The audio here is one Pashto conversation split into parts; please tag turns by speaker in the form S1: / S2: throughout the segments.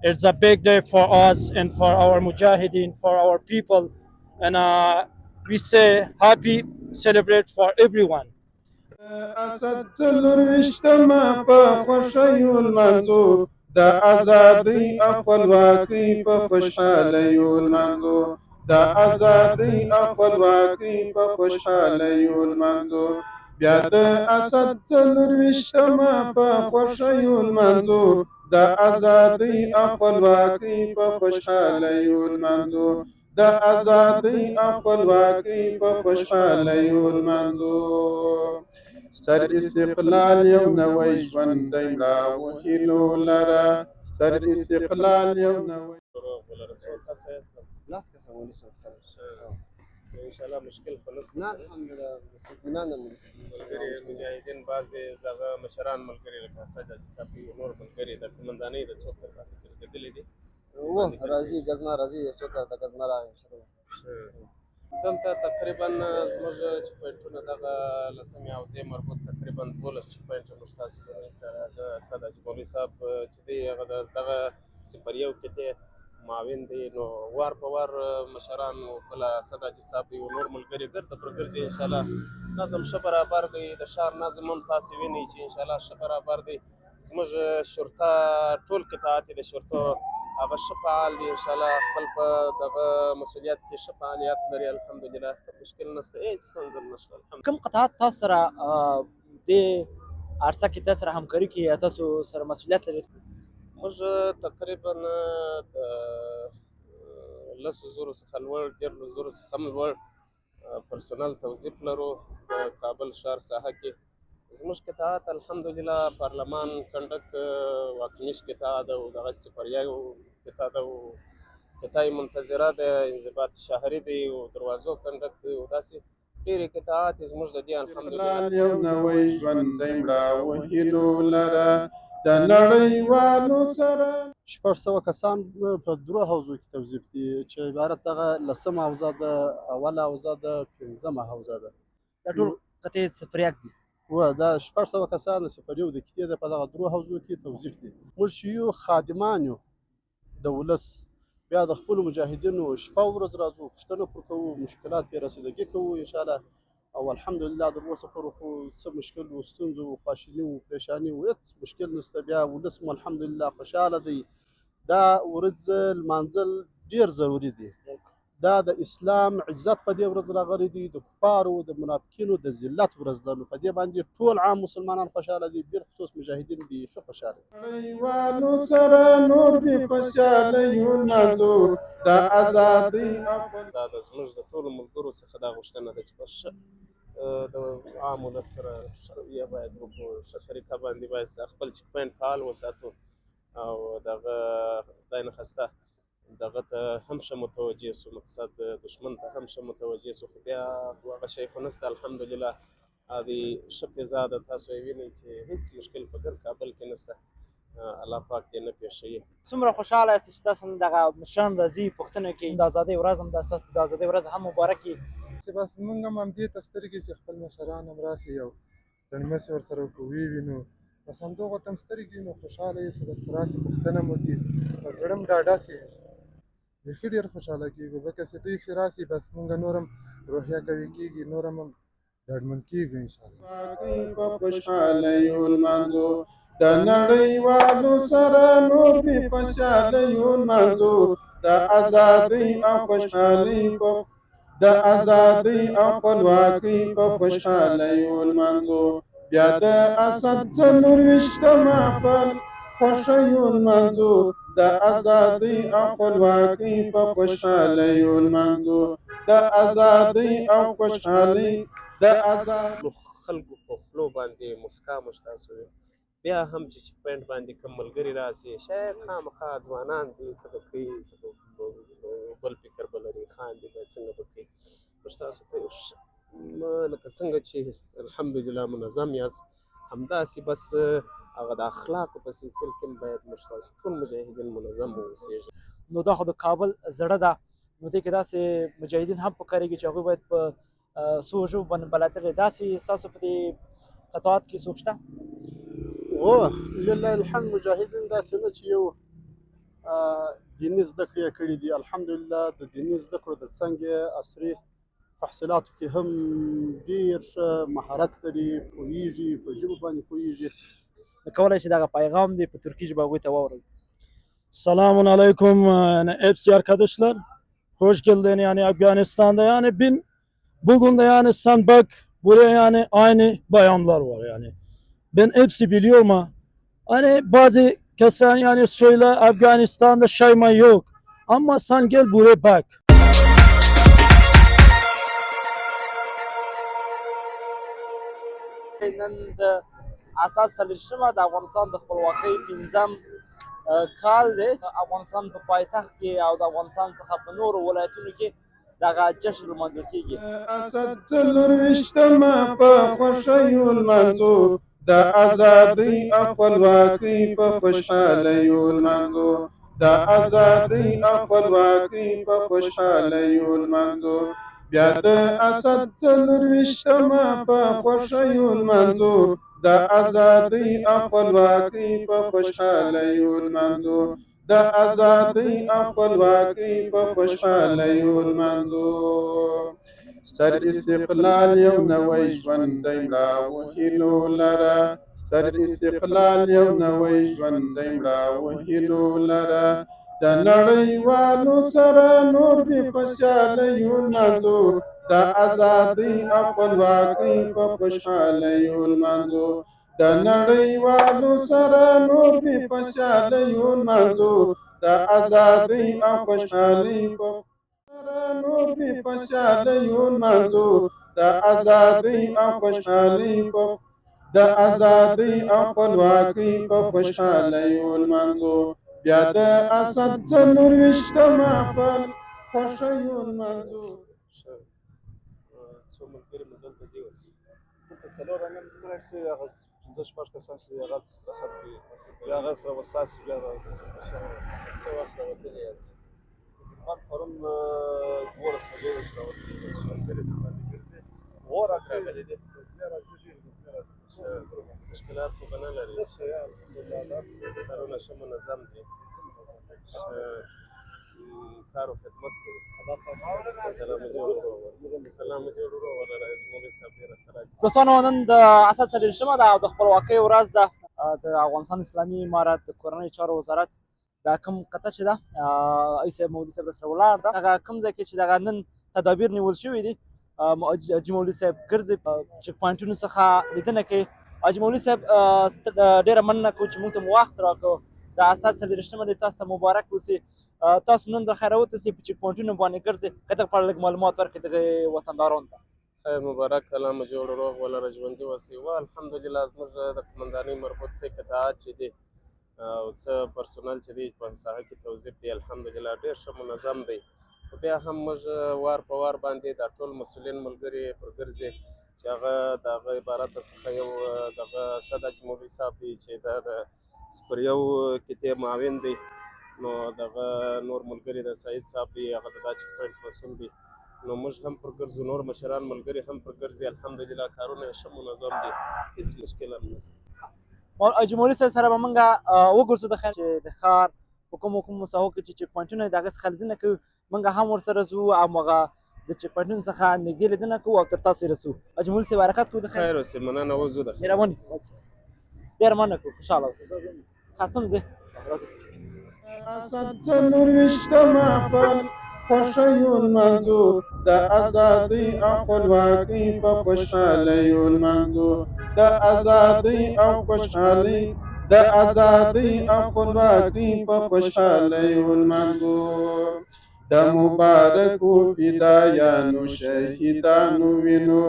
S1: It's a big day for us and for our mujahideen, for our people, and we say happy, celebrate for everyone.
S2: اسد څلورویشتمه په خوښیو لمانځو د ازادۍ او خپلواکۍ په خوشحالیو لمانځو د ازادۍ او خپلواکۍ په خوشحالیو لمانځو بیا د اسد څلورویشتمه په خوښیو لمانځو د ازادۍ او خپلواکۍ په خوشحالیو لمانځو د ازادۍ او خپلواکۍ په خوشحالیو لمانځو ستر استقلال یو نوی ژوند دی مړاوو هیلو لره ستر استقلال یو نوی
S3: لاس کسه ونیسم
S4: ان شاء الله مشکل خو نشته
S3: نه الحمدلله اطمینان هم
S4: ملګري مجاهدین بعضې دغه مشران ملګري لکه اسد حاجي صاحب نور ملګري د قمندانۍ د څوک تر باندې ګرځېدلي دي
S3: راځي ګزما راځي څو کار د ګزما راغی
S4: دلته تقریبا زموږ چې پوینټونه دغه لسمې حوزې مربوط تقریبا 12 چې پوینټه موږ تاسو سره د اسد حاجي مولوي صاحب چې دی هغه دغه سپریو قطعې معاون دی نو وار په وار مشران بله اسد حاجي صاحب دی نور ملګري ګرده پر ګرځي انشاءالله نظم ښه برابر دی د ښار نظم هم تاسې وینئ چې انشاءالله ښه برابر دی زموږ شرطه ټول قطاعات د شرطو هغه ښه فعال دي انشاءالله خپل په دغه مسؤلیت کې ښه فعالیت لري الحمدلله مشکل نشته هېڅ ستونزه نشته الحمدلله
S1: کوم قطعات تاسو سره د عرصه کې تاسو سره همکاري کوي تاسو سره مسؤلیت لري
S4: موږ تقریبا د 10,000 څخه لوړ 13,000 څخه هم لوړ پرسونل توظیف لرو د کابل ښار ساحه کې زموږ قطاعت الحمدلله پارلمان کنډک واکنیش قطاع ده او دغه سپریو قطاع ده او قطاع منتظره ده انضباط شهري دی او دروازو کنډک دی او داسې ډېرې قطاعات زموږ د دې الحمدلله
S2: یو نوی ژوند دی مړاوو هیلو لره د نړیوالو سره
S5: 600 کسان په درو حوزو کې توظیف دي چې عبارت دغه لسمه حوزه ده اوله حوزه ده پنځمه حوزه ده
S1: دا ټول قطعې سفریات دي
S5: و دا 600 کسان د سفریو د کتې د په دغه درو حوزو کې توظیف دي موږ یو خادمان یو د ولس بیا د خپل مجاهدینو شپه ورځ راځو پوښتنه پر کوو مشکلات یې رسیدګي کوو ان شاء الله او الحمدلله د اوسه پورې خو څه مشکل و ستونزو و خواشیني و پریشاني و هېڅ مشکل نشته بیا ولس مو الحمدلله خوشحاله دی دا ورځ لمانځل ډېر ضروري دی دا د اسلام عزت په دې ورځ راغلی دی د کفارو د منافقینو د ذلت ورځ ده نو په دې باندې ټول عام مسلمانان خوشحاله دي بالخصوص مجاهدین بیخي خوشحاله دي
S2: نړیوالو سره نور بې خوشحالیو لمانځو د ازادۍ او
S4: دا د زموږ د ټولو ملګرو څخه دا غوښتنه ده چې په ښه د عام ولس سره ښه رویه باید وکړو ښه طریقه باندې باید خپل چیک پوینټ فعال وساتو او دغه خدای نخواسته دغه ته هم ښه متوجه سو مقصد دشمن ته هم ښه متوجه سو خو بیا خو هغه شی خو نشته الحمدلله هذه ښه فضا ده تاسو یې وینئ چې هېڅ مشکل په ګر کابل کې نشته الله پاک دې نه پېښوي
S1: څومره خوشحاله یاست چې تاسو دغه مشران راځي پوښتنه کوي د ازادۍ ورځ هم ده ستاسو د ازادۍ ورځ هم مبارک وي
S6: چې بس موږ هم همدې ته سترګې چې خپل مشران هم راسي یو ستړمسې ورسره وکړو ووینو بس همدغو ته هم سترګې وي نو خوشحاله یې چې بس راسي پوښتنه مو وکړي بس زړه هم ډاډه سي بیخي ډېر خوشحاله کېږو ځکه چې دوی چې راسي بس موږ نور هم روحیه قوي کېږي نور هم ډاډمن کېږو انشاءالله
S2: په خوشحالیو لمانځو د نړیوالو سره نور بې خوشحالیو لمانځو د ازادۍ او خوشحالۍ په د ازادۍ او خپلواکۍ په خوشحالیو لمانځو بیا د اسد څلورویشتمه په خوښیو لمانځو د ازادۍ او خپلواکۍ په خوشحالیو لمانځو د ازادۍ او خوشحالۍ د آزاد
S4: خلکو په خولو باندې مسکا مو ستاسو وي بیا هم چې چیک پوینټ باندې کوم ملګري راسي شاید خامخا ځوانان دي څه به کوي څه بل فکر به لري خاندي به څنګه به کوي موږ تاسو ته لکه څنګه چې الحمدلله منظم یاست همداسې بس هغه د اخلاقو په سلسله کې باید موږ تاسو ټول مجاهدین منظم واوسېږي
S1: نو دا خو د کابل زړه ده نو دې کې داسې مجاهدین هم پکارېږي چې هغوی باید په څو ژبو باندې بلدلې داسې ستاسو په دې قطعات کې څوک شته
S5: و لله الحمد مجاهدین داسې نه چې یو دیني زده کړې یې کړي دي. الحمدلله د دیني زده کړو تر څنګ یې عصري تحصیلاتو کې هم ډېر ښه مهارت لري، پوهېږي، په ژبو باندې پوهېږي.
S1: کولی شي دغه پیغام دی په ترکي ژبه هغوی ته واوروي.
S7: Selamun aleyküm yani hepsi arkadaşlar. Hoş geldin yani Afganistan'da yani bugün de yani sen bak buraya yani aynı bayanlar var yani. Ben hepsi biliyorum ama hani bazı kesin yani söyle Afganistan'da şayma yok. Ama sen gel buraya bak.
S1: نن د اساس څلېرویشتمه د افغانستان د خپلواکۍ پنځم کال دی. افغانستان په پایتخت کې او د افغانستان څخه په نورو ولایتونو کې دغه جشن لمانځل کېږي.
S2: اسد څلېرویشتمه په خوښیو لمانځو، د ازادۍ او خپلواکۍ په خوشحالیو لمانځو، د ازادۍ او خپلواکۍ په خوشحالیو لمانځو. بیا د اسد څلېرویشتمه په خوښیو لمانځو، د ازادۍ او خپلواکۍ په خوشحالیو لمانځو، د ازادۍ او خپلواکۍ په خوشحالیو لمانځو. ستر استقلال یو نوی ژوند دی مړاوو هیلو لره، ستر استقلال یو نوی ژوند دی مړاوو هیلو لره. د نړیوالو سره نور بې په سیالیو لمانځو، د ازادۍ او خپلواکۍ په خوشحالیو لمانځو، د نړیوالو سره نور بې په سیالیو لمانځو، د ازادۍ او خوشحالۍ په نور بې په سیالیو لمانځو، د ازادۍ او خوشحالۍ په د ازادۍ او خپلواکۍ په خوشحالیو لمانځو. بیا د اسد څلېرویشتمه په خوښیو لمانځو.
S4: څو ملګري مو دلته دي اوس؟
S5: دلته څلور نن راسي، هغه پنځه شپږ کسان چې هغه استراحت کوي، بیا هغه سره وساسي بیا
S4: څه وخت راوتلي یاست؟
S5: تقریبا پرون 12 بجې راوتلي.
S4: ملګري درباندې ګرځي؟
S5: غور راځي،
S4: راغلي دي. مشکلات خو به نه لري؟ کارونه ښه منظم دي، کار و خدمت کوي. سلام جوړ ورو ولره مولوي صاحب ډېره سره.
S1: دوستانو نن د اسد څلېرویشتمه ده او د خپلواکۍ ورځ ده. د افغانستان اسلامي امارت د کورنیو چارو وزارت دا کوم قطعه چې ده ای صاحب مولوي صاحب راسره ولاړ ده، هغه کوم ځای کې چې دغه نن تدابیر نیول شوي دي حاجي مولوي صاحب ګرځي چک پوینټونو څخه لیدنه کوي. حاجي مولوي صاحب ډېره مننه کوو چې موږ ته مو وخت راکړو. د اسد څلېرویشتمه دی، تاسو ته مبارک اوسي. تاسو نن د خیره وتاسئ په چک پوینټونو باندې ګرځئ، که دغه په اړه لږ معلومات ورکړئ دغه وطندارانو ته.
S4: خیر مبارک، الله مو جوړ روغ ولره ژوندي اوسئ. الحمدلله زموږ د قمندانۍ مربوط څه قطاعات چې دي او څه پرسونل چې دی په ساحه کې توظیف دی، الحمدلله ډېر ښه منظم دی. خو بیا هم موږ وار په وار باندې دا ټول مسؤلین ملګري پر ګرځي چې هغه د هغه عبارت څخه یو دغه اسد حاجي مولوي صاحب دی چې دا د پر یو کتې معاون دی، نو دغه نور ملګري د سعید صاحب دی، هغه د دا چک پوینټ مسؤل دی. نو موږ هم پر ګرځو، نور مشران ملګري هم پر ګرځي. الحمدلله کارونه یې ښه منظم دي، هېڅ مشکل هم نشته.
S1: حاجي مولوي صاحب سره به موږ وګرځو د خیر چې د ښار په کومو ساحو کې چې چک پوینټونه دي د هغه څخه لیدنه کوو. موږ هم ورسره ځو او هغه د چک پوینټونو څخه نږدې لیدنه کوو او تر تاسو رسو. حاجي مولوي صاحب حرکت کوو د خیر.
S4: خیر اوسې، مننه، وځو د خیر.
S1: مهرباني ډېره مننه کوو، خوشحاله اوسئ. خاتم ځئ راځئ.
S2: اسد څلېرویشتمه په خوښیو لمانځو، د ازادۍ او خپلواکۍ په خوشحالیو لمانځو، د ازادۍ او خوشحالۍ د ازادۍ او خپلواکۍ په خوشحالیو لمانځو. د مبارکو فدایانو شهیدانو وینو،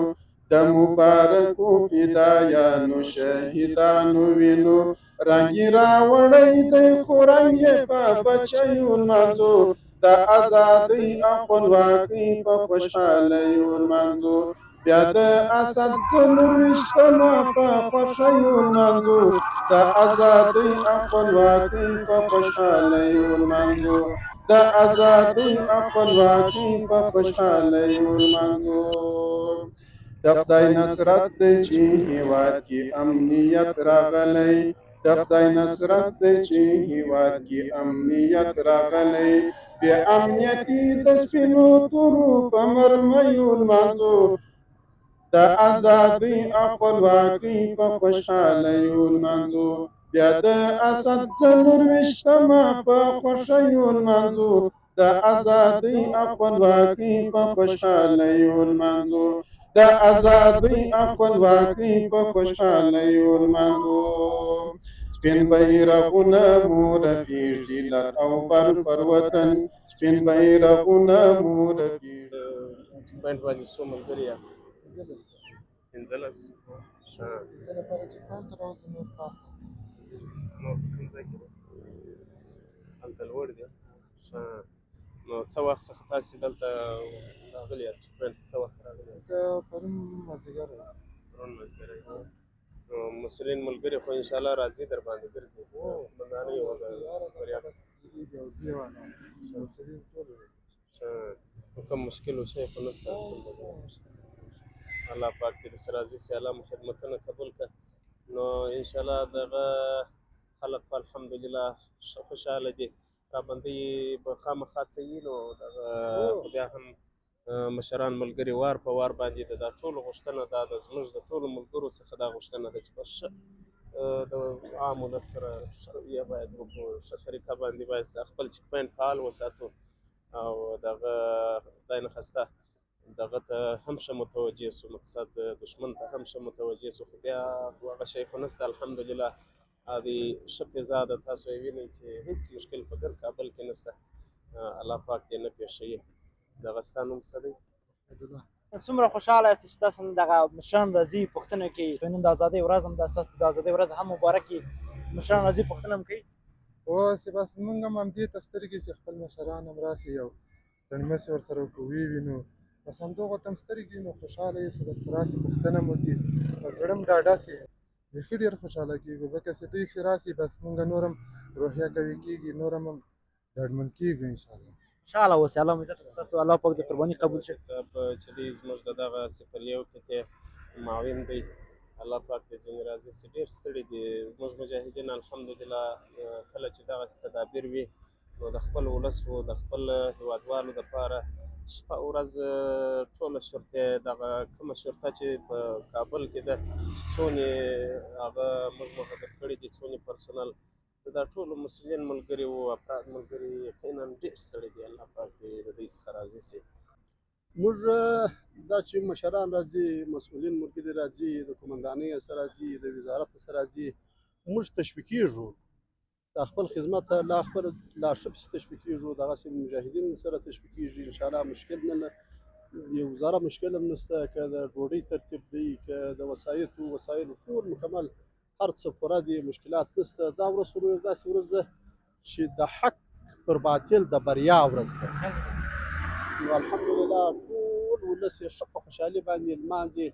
S2: د مبارکو فدایانو شهیدانو وینو، رنګ یې راوړی دی خو رنګ یې په بچیو لمانځو، د ازادۍ او خپلواکۍ په خوشحالیو لمانځو. بیا د اسد څلېرویشتمه په خوښیو لمانځو، د ازادۍ او خپلواکۍ په خوشحالیو لمانځو، د ازادۍ او خپلواکۍ په خوشحالیو لمانځو. د خدای نصرت دی چې هېواد کې امنیت راغلی، د خدای نصرت دی چې هیواد کې امنیت راغلی بې امنیتي د سپینو تورو په مرمیو لمانځو د ازادۍ او خپلواکۍ په خوشحالیو لمانځو بیا د اسد 24مه په خوښیو لمانځو د ازادۍ او خپلواکۍ په خوشحالیو لمانځو د ازادۍ او خپلواکۍ په خوشحالیو لمانځو سپین بیرغونه مو رپیږي لر او بر پر وطن سپین بیرغونه مو رپیږي
S4: چیک پوینټ باندې څو ملګري یاست؟ 15. ښه.
S6: زه لپاره چې پوینټ ته راوځي نور پاس
S4: نور په کوم ځای کې دی؟ هلته لوړ دی. ښه. نو څه وخت څخه تاسې دلته راغلي یاست؟ چیک پوینټ ته څه وخت راغلي یاست؟
S6: زه پرون مازدیګر راځم.
S4: پرون مازدیګر راځئ. نو مسؤلین ملګري خو انشاءالله راځي در باندې ګرځي. بندانه یې ښه. نو کوم مشکل و شی خو نشته. الله پاک دې درسره راضي سي، الله مو خدمتونه قبول کړه. نو انشاءالله دغه خلک خو الحمدلله ښه خوشحاله دي، راباندې به خامخا څه وي نو دغه خو بیا هم مشران ملګري وار په وار باندې د دا ټولو غوښتنه دا د زموږ د ټولو ملګرو څخه دا غوښتنه ده چې په ښه د عام ولس سره ښه رویه باید وکړو، ښه طریقه باندې باید خپل چیک پوینټ فعال وساتو او دغه خدای نخواسته دغه ته هم ښه متوجه سو، مقصد دشمن ته هم ښه متوجه سو، خو بیا هغه شی خو نشته الحمدلله. هذه ښه فضا ده، تاسو یې وینئ چې هېڅ مشکل په ګر کابل کې نشته. الله پاک دې نه پېښوي. دغه ستا نوم څه دی؟
S1: څومره خوشحاله یاست چې تاسو نن دغه مشران راځي پوښتنه کوي، نن د ازادۍ ورځ هم ده، ستاسو د ازادۍ ورځ هم مبارک وي. مشران راځي پوښتنه هم کوي.
S6: اوس بس موږ هم همدې ته سترګې چې خپل مشران هم راسي او ستړمسې ورسره وکړو ووینو، بس همدغو ته هم سترګې وي نو خوشحاله یې چې بس راسي پوښتنه مو وکړي، بس زړه هم ډاډه سي، بیخي ډېر خوشحاله کېږو ځکه چې دوی چې راسي بس موږ نور هم روحیه قوي کېږي، نور هم ډاډمن کېږو انشاءالله.
S1: خوشحاله اوسئ، الله مو عزت کړي، ستاسو الله پاک د قرباني قبول شي.
S4: صاحب چې دی زموږ د دغه صفریو قطعې معاون دی، الله پاک دې ځینې راضي سي. ډېر ستړي دي زموږ مجاهدین الحمدلله، کله چې دغسې تدابیر وي نو د خپل ولس و د خپل هېوادوالو دپاره شپه ورځ ټوله شرطې دغه کومه شرطه چې په کابل کې ده چې څونه هغه موږ محذف کړي دي، څونه پرسونل دا ټولو مسؤلین ملګري وو، افراد ملګري یقینا ډېر ستړي دي. الله پاک دې د دوی څخه راضي سي.
S5: موږ دا چې مشران راځي، مسؤلین ملګري راځي، د قومندانۍ سره راځي، د وزارت سره راځي، موږ تشویقېږو د خپل خدمت لا خپل لا ښه پسې تشویقېږو، دغسې مجاهدین سره تشویقېږي انشاءالله. مشکل نه یو ذره مشکل هم نشته، که د ډوډۍ ترتیب دی، که د وسایلو ټول مکمل هر څه پوره دي، مشکلات نشته. دا ورځ خو یو داسې ورځ ده چې د حق پر باطل د بریا ورځ ده. نو الحمدلله ټول ولس یې ښه په خوشحالي باندې لمانځي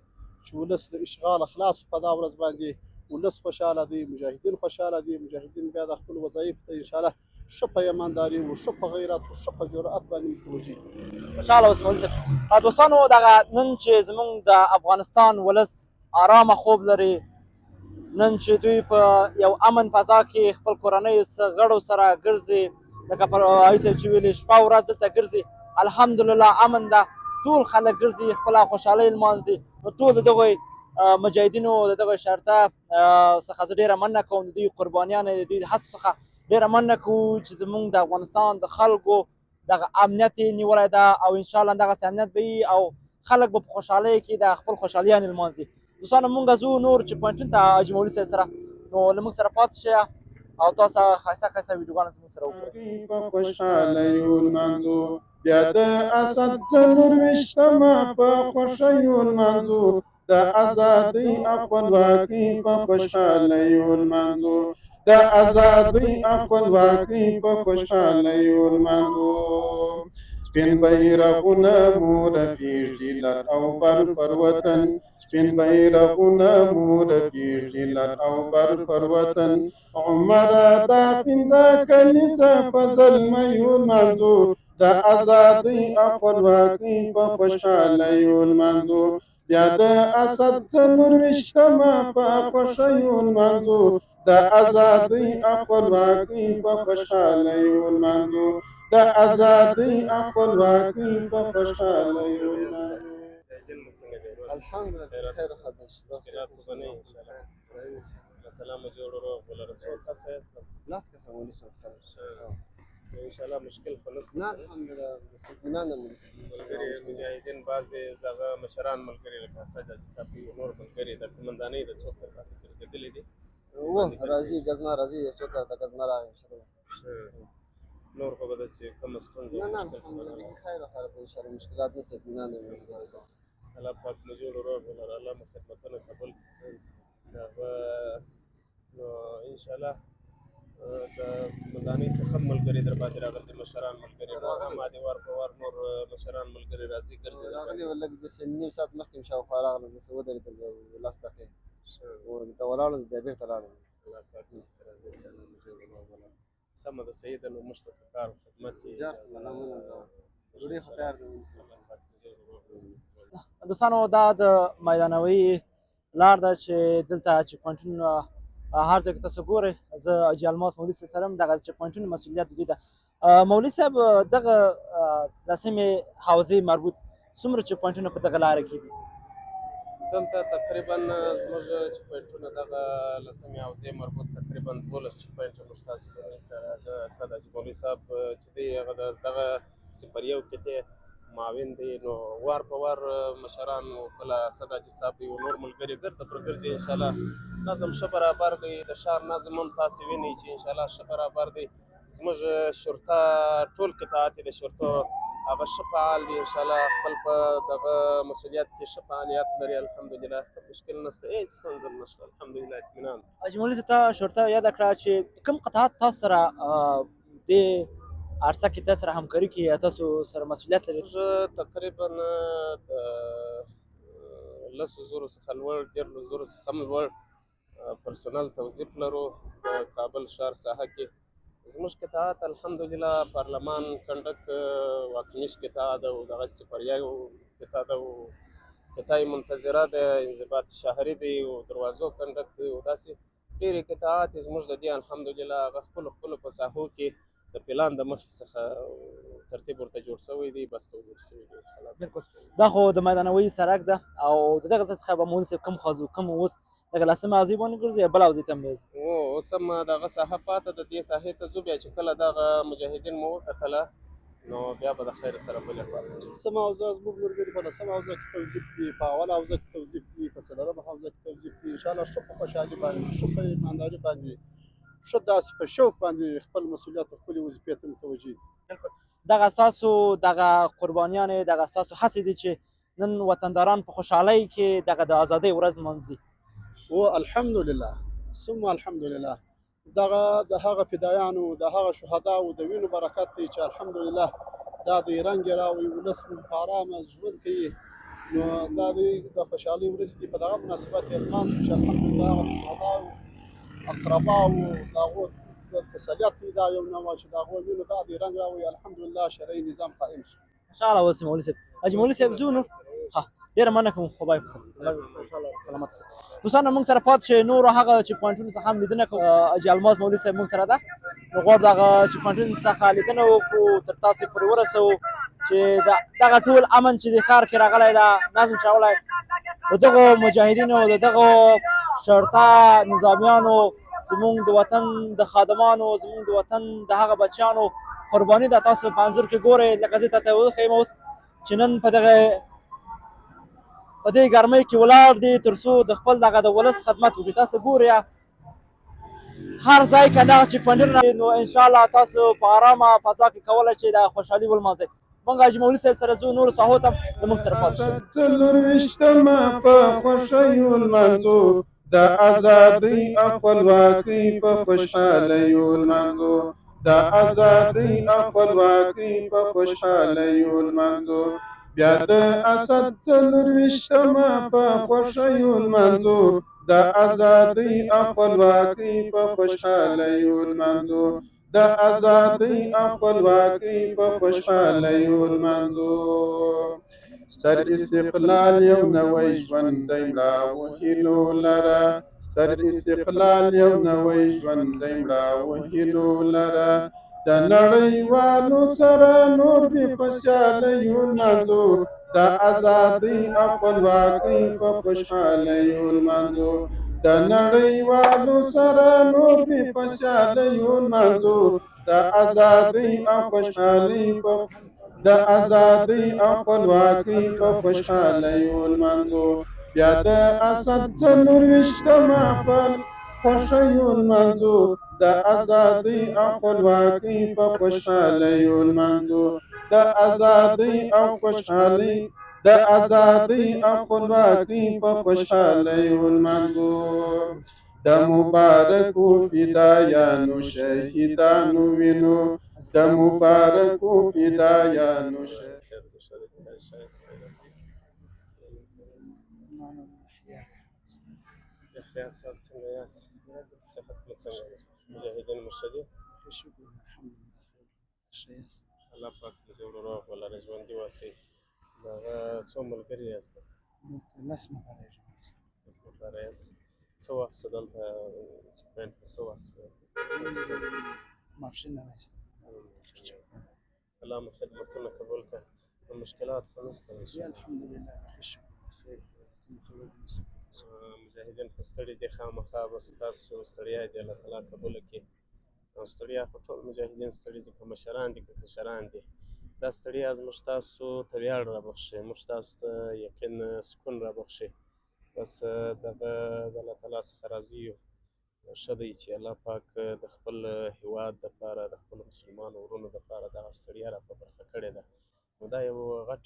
S5: چې ولس د اشغال خلاص په دا ورځ باندې ولس خوشحاله دی، مجاهدین خوشحاله دي، مجاهدین بیا د خپل وظایف ته انشاءالله ښه په ایمانداري و ښه په غیرت و ښه په جرأت باندې متوجه دي.
S1: خوشحاله اوسئ مولوي صاحب. دوستانو دغه نن چې زموږ د افغانستان ولس آرامه خوب لري، نن چې دوی په یو امن فضا کې خپل کورنیو غړو سره ګرځي، لکه پروایي صاحب چې ویلي شپه ورځ دلته ګرځي، الحمدلله امن ده، ټول خلک ګرځي خپله خوشحالۍ لمانځي. نو ټول د دغوی مجاهدینو د دغه شرطه څخه زه ډېره مننه کوم، د دوی قربانیانو د دوی هڅو څخه ډېره مننه کوو چې زموږ د افغانستان د خلکو دغه امنیت یې نیولی ده او انشاءالله دغسې امنیت به وي او خلک به په خوشحالۍ کې د خپل خوشحالیانې لمانځي. دوستانو مونږ ځو نور چې پوینټونو ته حاجي مولوي صاحب سره، نو له موږ سره پاتې شئ او تاسو ښایسته ښایسته ویډیوګانې زموږ سره وګورئ.
S2: په خوشحالیو لمانځو بیا د اسد 24مه په خوښیو لمانځو د ازادۍ او خپلواکۍ په خوشحالیو لمانځو د ازادۍ او خپلواکۍ په خوشحالیو لمانځو سپین بیرغونه مو رپیږي لر او بر پر وطن سپین بیرغونه مو رپیږي لر او بر پر وطن عمره دا پنځه کلیزه په زلمیو لمانځو د ازادۍ او خپلواکۍ په خوشحالیو لمانځو بیا د اسد څلورویشتمه په خوښیو لمانځو د ازادۍ او خپلواکۍ په خوشحالیو لمانځو د ازادۍ او خپلواکۍ په خوشحالیو لمانځو.
S4: څنګه دی ورور؟
S3: الحمد لله بخیر خدای شته
S4: مشکلات خو به نه وي انشاءالله. الله تعالی مو جوړ وروغ ولره. څو کسه یاست؟
S3: لاس کسه مولي صاحب
S4: انشاءالله مشکل خو نشته.
S3: نه الحمد لله مسلمان مولي صاحب
S4: ملګري مجاهدین بعضې دغه مشران ملګري لکه اسد حاجي صاحب نور ملګري د قومندانۍ د څوک تر باندې ګرځېدلي دي.
S3: راځي ګزما راځي څو کړه ګزما راغی انشاءالله.
S4: نور خو به داسې کومه ستونزه
S3: نه نه
S4: مشکل خو به نه
S3: الحمد
S4: وي.
S3: لله خیر خیر انشاءالله مشکلات نشته اطمینان دی
S4: الله پاک مو جوړ وروغ ولره. الله مو خدمتونه قبول کړي. هغه نو انشاءالله د قومندانۍ څخه ملګري در باندې راغلي مشران ملګري نور هم عادي وار په وار نور مشران ملګري راځي ګرځي در
S3: راغلی
S4: باندې.
S3: ولګ داسې نیم ساعت مخکې شاوخوا راغلم داسې ودرېدل لاس دقیقې ورته ولاړم بیا بېرته لاړم.
S4: الله پاک مو سره راځي سلام مو جوړ وروغ ولره. سمه ده صحیح ده نو موږ ته په کار او خدمت یې
S3: جار سمه لمونه زه ډوډۍ خو تیار ده
S4: الله پاک مو جوړ وروغ ولره.
S1: دوستانو دا د میدانوي لار ده چې دلته چیک پوینټون هر ځای کې تاسو ګورئ. زه حاجي الماس مولوي صاحب سره یم. دغه چیک پوینټونو مسؤلیت د دوی ده. مولوي صاحب دغه د سیمې حوزې مربوط څومره چیک پوینټونه په دغه لاره کې دي؟
S4: دلته تقریبا زموږ چیک پوینټونه دغه له سیمې حوزې مربوط تقریبا 12 چیک پوینټه موږ تاسو ګورئ سره د اسد حاجي مولوي صاحب چې دی هغه د دغه سپریو کتې معاون دی نو وار په وار مشران کله اسد حاجي صاحب دی او نور ملګري ګرده پر ګرځي انشاءالله نظم ښه برابر دی د ښار نظم هم تاسې وینئ چې انشاءالله ښه برابر دی زموږ شرطه ټول قطاعات د شرطو هغه ښه فعال دي انشاءالله خپل په دغه مسؤلیت کې ښه فعالیت لري الحمدلله مشکل نشته هېڅ ستونزه نشته الحمدلله اطمینان.
S1: حاجي مولوي صاحب ته شرطه یاده کړه چې کوم قطعات تاسو سره دې عرصه کې تاسو سره همکاري کوي یا تاسو سره مسؤلیت لري؟
S4: موږ تقریبا د 10,000 څخه لوړ 13,000 څخه هم لوړ پرسونل توظیف لرو د کابل ښار ساحه کې. زموږ قطاعات الحمدلله پارلمان کنډک واکنیش قطاع ده او دغه سپریو قطاع ده او قطاع منتظره ده انضباط شهري دی او دروازو کنډک دی او داسې ډېرې قطاعات زموږ د دې الحمدلله هغه خپلو په ساحو کې د پلان د مخې څخه ترتیب ورته جوړ شوی دی بس توظیف شوی دی انشاءالله.
S1: بالکل دا خو د میدانوي سړک ده او د دغه ځای څخه به مولوي صاحب کوم خازو کوم اوس دغه لسمه حوزې باندې ګرځي یا بله حوزې ته هم ځي؟
S4: اوس هم دغه ساحه پاته د دې ساحې ته ځو بیا چې کله دغه مجاهدین مو وکتله نو بیا به د خیر سره بلې خواته ځو.
S5: سمه حوزه زموږ ملګري په لسمه حوزه کې توظیف دي په اوله حوزه کې توظیف دي په څلورمه حوزه کې توظیف دي انشاءالله ښه په خوشحالي باندې ښه په ایمانداري باندې ښه داسې په شوق باندې خپل مسؤلیت او خپلې وظیفې ته متوجه دي.
S1: دغه ستاسو دغه قربانیانې دغه ستاسو هڅې دي چې نن وطنداران په خوشحالۍ کې دغه د ازادۍ ورځ لمانځي.
S5: و الحمدلله ثم الحمدلله دغه د هغه فدایانو د هغه شهداو د وینو برکت دی چې الحمدلله دا د رنګ راوړي ولس مو په ارامه ژوند کوي نو دا د خوشحالۍ ورځ دي په دغه مناسبت یې لمانځو چې الحمدلله هغه شهداو اقرباو د هغو تسلیت دی دا یو نه وه چې د هغو وینو دا د رنګ راوړي الحمدلله شرعي نظام قائم شو.
S1: انشاءالله اوس مولوي صاحب حاجي مولوي صاحب ځو نو ډېره مننه کوم خدای په سلامت اوسه. دوستانو موږ سره پاتې شئ نورو هغه چیک پوینټونو څخه هم لیدنه کوو. حاجي الماس مولوي صاحب موږ سره ده نو غواړو دغه چیک پوینټونو څخه لیدنه وکړو تر تاسو پورې ورسوو چې دغه ټول امن چې د ښار کې راغلی ده نظم شولی د دغو مجاهدینو د دغو شرطه نظامیانو زموږ د وطن د خادمانو زموږ د وطن د هغه بچیانو قرباني ده. تاسو په انځور کې ګورئ لکه زه ته وښیم اوس چې نن په دې ګرمۍ کې ولاړ دي تر څو د خپل دغه د ولس خدمت وکړي. تاسو ګورئ هر ځای که دغه چیک پوینټونه نو انشاءالله تاسو په ارامه فضا کې کولی شئ د خوشحالي ولمانځئ. موږ حاجي مولوي صاحب سره ځو نورو ساحو ته زموږ سره پاتې شئ.
S2: څلورویشتمه په خوښیو لمانځو د ازادۍ او خپلواکۍ په خوشحالیو لمانځو د ازادۍ او خپلواکۍ په خوشحالیو لمانځو بیا د اسد څلورویشتمه په خوښیو لمانځو د ازادۍ او خپلواکۍ په خوشحالیو لمانځو د ازادۍ او خپلواکۍ په خوشحالیو لمانځو ستر استقلال یو نوی ژوند دی مړه وهیلو لره ستر استقلال یو نوی ژوند دی مړه وهیلو لره د نړیوالو سره نور بې په سیالیو لمانځو د ازادۍ او خپلواکۍ په خوشحالیو لمانځو د نړیوالو سره نور بې په سیالیو لمانځو د ازادۍ او خوشحالۍ په د ازادۍ او خپلواکۍ په خوشحالیو لمانځو بیا د اسد 24مه په خوښیو لمانځو د ازادۍ او خپلواکۍ په خوشحالیو لمانځو د ازادۍ او خوشحالۍ د ازادۍ او خپلواکۍ په خوشحالیو لمانځو د مبارکو فدایانو شهیدانو وینو د مبارکو فدایانو
S4: يحيى صاحب څنګه یاست؟ صحت مو څنګه ده؟ مجاهدین مو ښه دي؟ الله پاک دې جوړ روغ ولره ژوندي واوسئ. د هغه څو ملګري یاست؟
S8: لس نفره
S4: یاست. څه وخت څه دلته پوینټ په څه وخت
S8: ماپښین راوایسته
S4: الله مو خدمتونه قبول کړه. مشکلات خو نشته
S8: الحمدلله ښه شکر خیر کوم خبر نشته.
S4: مجاهدین خو ستړي دي خامخا بس تاسو ستړیا دې الله تعالی قبوله کړي. او ستړیا خو ټول مجاهدین ستړي دي که مشران دي که کشران دي. دا ستړیا زموږ تاسو ته ویاړ رابخښي موږ تاسو ته یقین سکون رابخښي. بس دغه د الله تعالی څخه راضي یو. ښه دی چې الله پاک د خپل هیواد دپاره د خپلو مسلمانو ورونو دپاره دغه ستړیا را په برخه کړې ده. نو دا یو غټ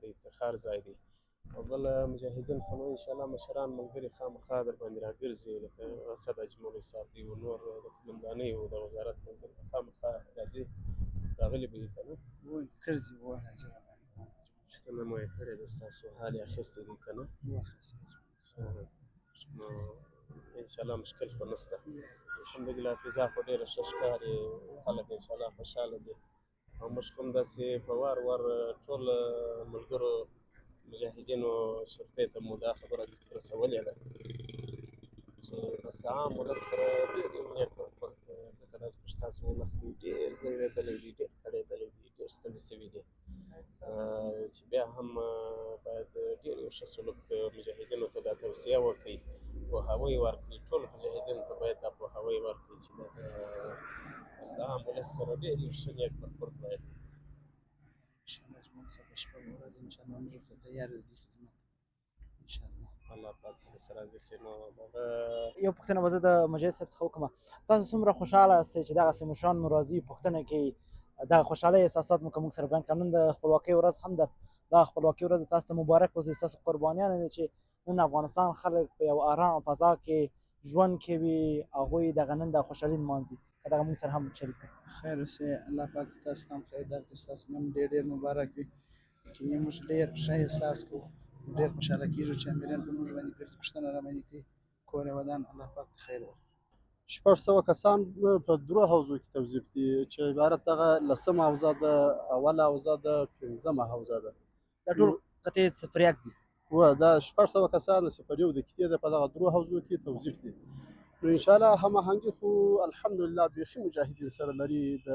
S4: د افتخار ځای دی. او بل مجاهدین خو نو انشاءالله مشران ملګري خامخا در باندې راګرځي لکه اسد حاجي مولوي صاحب دي او نور د قومندانیو د وزارت ملګري خامخا راځي راغلي به وي که نه
S8: ګرځي راځي
S4: پوښتنه مو یې کړې ده ستاسو حال یې اخیستی دی که نه نو انشاءالله مشکل خو نشته. الحمدلله فضا خو ډېره ښه ښکاري خلک انشاءالله خوشحاله دي او موږ خو هم داسې په وار وار ټول ملګرو مجاهدینو شرطې ته مو دا خبره رسولې ده چې بس عام ولس سره ډېر یو نیت وکړ ځکه دا زموږ ستاسو ولس دی ډېر ځورېدلی دی ډېر کړېدلی دی ډېر ستړي سوي دي چې بیا هم باید ډېر یو ښه سلوک مجاهدینو ته دا توصیه وکړي پوهاوی ورکړي ټولو مجاهدینو ته باید دا پوهاوی ورکړي چې بس عام ولس سره ډېر یو ښه نیت برخورد باید
S8: انشاءالله زموږ څخه شپه به ورځ انشاءالله موږ ورته تیار یو د خدمت انشاءالله
S4: الله پاک دې راضي شي. نو دغه
S1: یو پوښتنه به زه د مجاهد صاحب څخه وکړم تاسو څومره خوشحاله یاستئ چې دغسې مشران مو راځي پوښتنه کوي دغه خوشحالۍ احساسات مو که موږ سره بیان کړم نن د خپلواکۍ ورځ هم ده دغه خپلواکۍ ورځ تاسو ته مبارک اوسئ ستاسو قربانیان دي چې نن افغانستان خلک په یو ارام فضا کې ژوند کوي هغوی دغه نن د خوشحالي نمانځي که دغه موږ سره هم شریک کړئ
S8: خیر اوسئ الله پاک ستاسو ته هم خیر درکړي ستاسو نه هم ډېر ډېر مبارک وي یقیني موږ ډېر ښه احساس کوو ډېر خوشحاله کېږو چې امیران په موږ باندې ګرځي پوښتنه راباندې کوي کور یې ودان الله پاک ته خیر ورکړي.
S5: 600 کسان په درو حوزو کې توظیف دي چې عبارت دغه لسمه حوزه ده اوله حوزه ده پنځمه حوزه ده
S1: دا ټول قطعې صفریک دي
S5: و دا 600 کسان د سفریو د کتې ده په دغه درو حوزو کې توظیف دي. نو انشاءالله هماهنګي خو الحمدلله بیخي مجاهدین سره لري د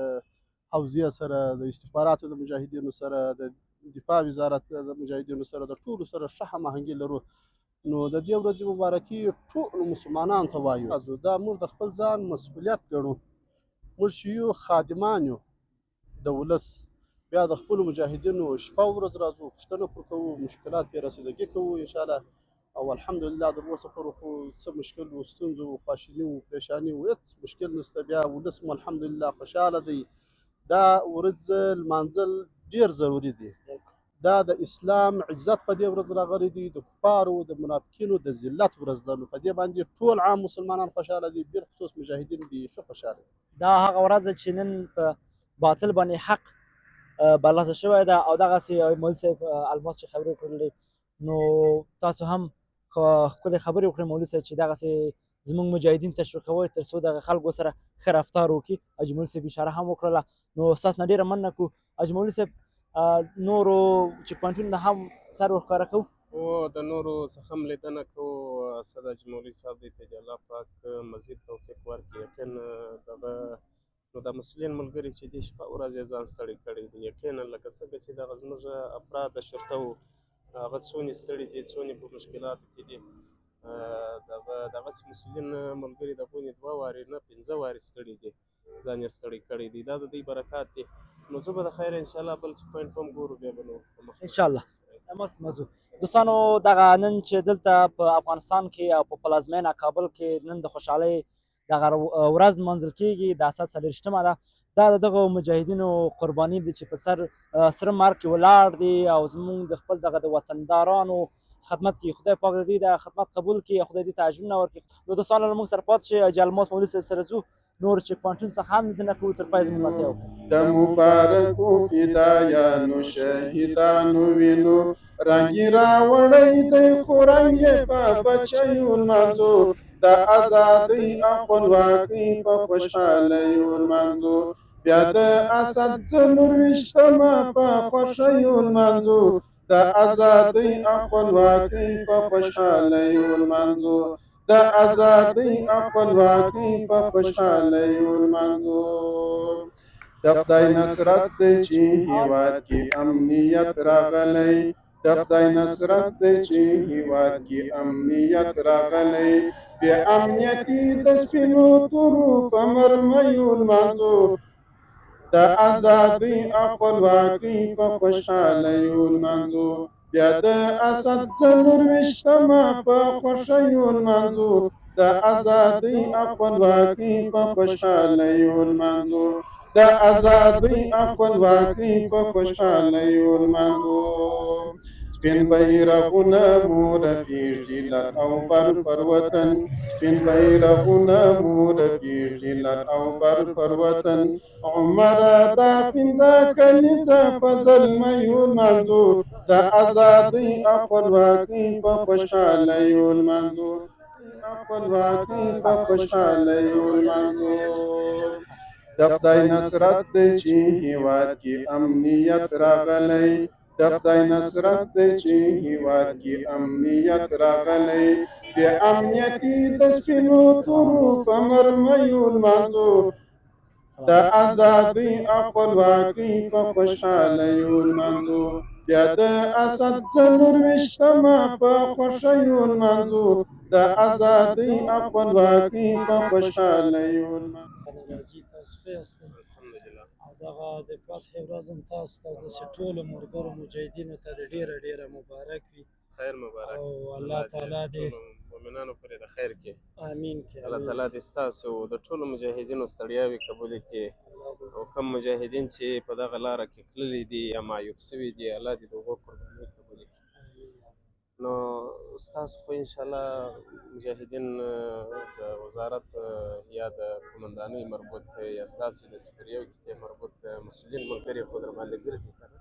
S5: حوزې سره د استخباراتو د مجاهدینو سره د دفاع وزارت د مجاهدینو سره د ټولو سره ښه هماهنګي لرو. نو د دې ورځې مبارکي ټولو مسلمانانو ته وایو دا موږ د خپل ځان مسؤلیت ګڼو موږ چې یو خادمان یو د ولس بیا د خپلو مجاهدینو شپه ورځ راځو پوښتنه پر کوو مشکلات یې رسیدګي کوو انشاءالله او الحمدلله در اوسه پورې خو څه مشکل و ستونزو و خواشیني و پریشاني و هېڅ مشکل نشته بیا ولس مو الحمدلله خوشحاله دی. دا ورځ لمانځل ډېر ضروري دی. دا د اسلام عزت په دې ورځ راغلی دی د کفارو د منافقینو د ذلت ورځ ده نو په دې باندې ټول عام مسلمانان خوشحاله دي بالخصوص مجاهدین بیخي خوشحاله دي.
S1: دا هغه ورځ ده چې نن په باطل باندې حق برلاسه شوی ده او دغسې مولوي صاحب الماس چې خبرې وکړلې نو تاسو هم ښکلې خبرې وکړئ مولوي صاحب چې دغسې زموږ مجاهدین تشویقوئ تر څو دغه خلکو سره ښه رفتار وکړي حاجي مولوي صاحب اشاره هم وکړله نو ستاسو نه ډېره مننه کوو حاجي مولوي صاحب نورو چیک پوینټونو ته هم سر ورښکاره کوو.
S4: او د نورو څخه هم لیدنه کوو. صدا چې مولوي صاحب دی ته دې الله پاک مزید توفیق ورکړي. یقینا دغه نو دا مسؤلین ملګري چې دي شپه ورځ یې ځان ستړي کړی دي. یقینا لکه څنګه چې دغه زموږ افراد د شرطه وو هغه څونې ستړي دي، څونې په مشکلاتو کې دي. دغسې مسؤلین ملګري د غونې 2 وارې نه 15 وارې ستړي دي، ځان یې ستړی کړی دی. دا د دوی برکات دي. نو زه به د خیر انشاءالله بل چې پوینټ هم ګورو بیا به نو
S1: انشاءالله. مزو دوستانو دغه نن چې دلته په افغانستان کې او په پلازمینه کابل کې نن د خوشحالۍ دغه ورځ منځل کېږي، د اسد 40مه ده. دا د دغو مجاهدینو قرباني دي چې په سره مرګ کې ولاړ دي او زموږ د خپل دغه د وطندارانو خدمت کې. خدای پاک د دوی د خدمت قبول کړي، خدای دې ته اجرونه ورکړي. نو دوستانو له موږ سره پاتې شئ، حاجي الماس مولوي صاحب سره ځو، نور چیک پوینټونو څخه هم لیدنه کوو، تر پای زموږ ملاتړ وکړئ.
S2: د مبارکو فدایانو شهیدانو وینو رنګي راوړی دی خو رنګ یې په بچیو لمانځو د ازادۍ او خپلواکۍ په خوشحالیو لمانځو بیا د اسد 24مه په خوښیو لمانځو د ازادۍ او خپلواکۍ په خوشحالیو لمانځو د ازادۍ او خپلواکۍ په خوشحالیو لمانځو. د خدای نصرت دی چې هیواد کې امنیت راغلی، د خدای نصرت دی چې هیواد کې امنیت راغلی، بې امنیتي د سپینو تورو په مرمیو لمانځو د ازادۍ او خپلواکۍ په خوشحالیو لمانځو بیا د اسد 24مه په خوښیو لمانځو د ازادۍ او خپلواکۍ په خوشحالیو لمانځو د ازادۍ او خپلواکۍ په خوشحالیو لمانځو. سپین بیرغونه مو رپیږي لر او بر پر وطن، سپین بیرغونه مو رپیږي لر او بر پر وطن. عمره دا 15 کلیزه په زلمیو لمانځو د ازادۍ او خپلواکۍ په خوشحالیو لمانځو خپلواکۍ په خوشحالیو لمانځو. د خدای نصرت دی چې هیواد کې امنیت راغلی، د خدای نصرت دی چې هیواد کې امنیت راغلی، بې امنیتي د سپینو تورو په مرمیو لمانځو د ازادۍ او خپلواکۍ په خوشحالیو لمانځو بیا د اسد 24مه په خوښیو لمانځو د ازادۍ او خپلواکۍ په خوشحالیو لمانځو.
S7: راځي تاسو ښه یاست او دغه د فتح ورځ هم تاسو ته داسې ټولو ملګرو مجاهدینو ته د ډېره ډېره مبارک وي.
S4: خیر مبارک
S7: او الله تعالی دې
S4: مؤمنانو پرې د خیر کې
S7: امین کړي.
S4: الله تعالی دې ستاسو د ټولو مجاهدینو ستړیاوې قبولې کړي او کوم مجاهدین چې په دغه لاره کې تللي دي یا معیوب سوي دي الله دې د هغو قربانۍ قبولې کړي. نو ستاسو خو انشاءالله مجاهدین د وزارت یا د قمندانۍ مربوط یا ستاسې د سپریو کتې مربوط مسؤلین ملګري خو در باندې ګرځي که نه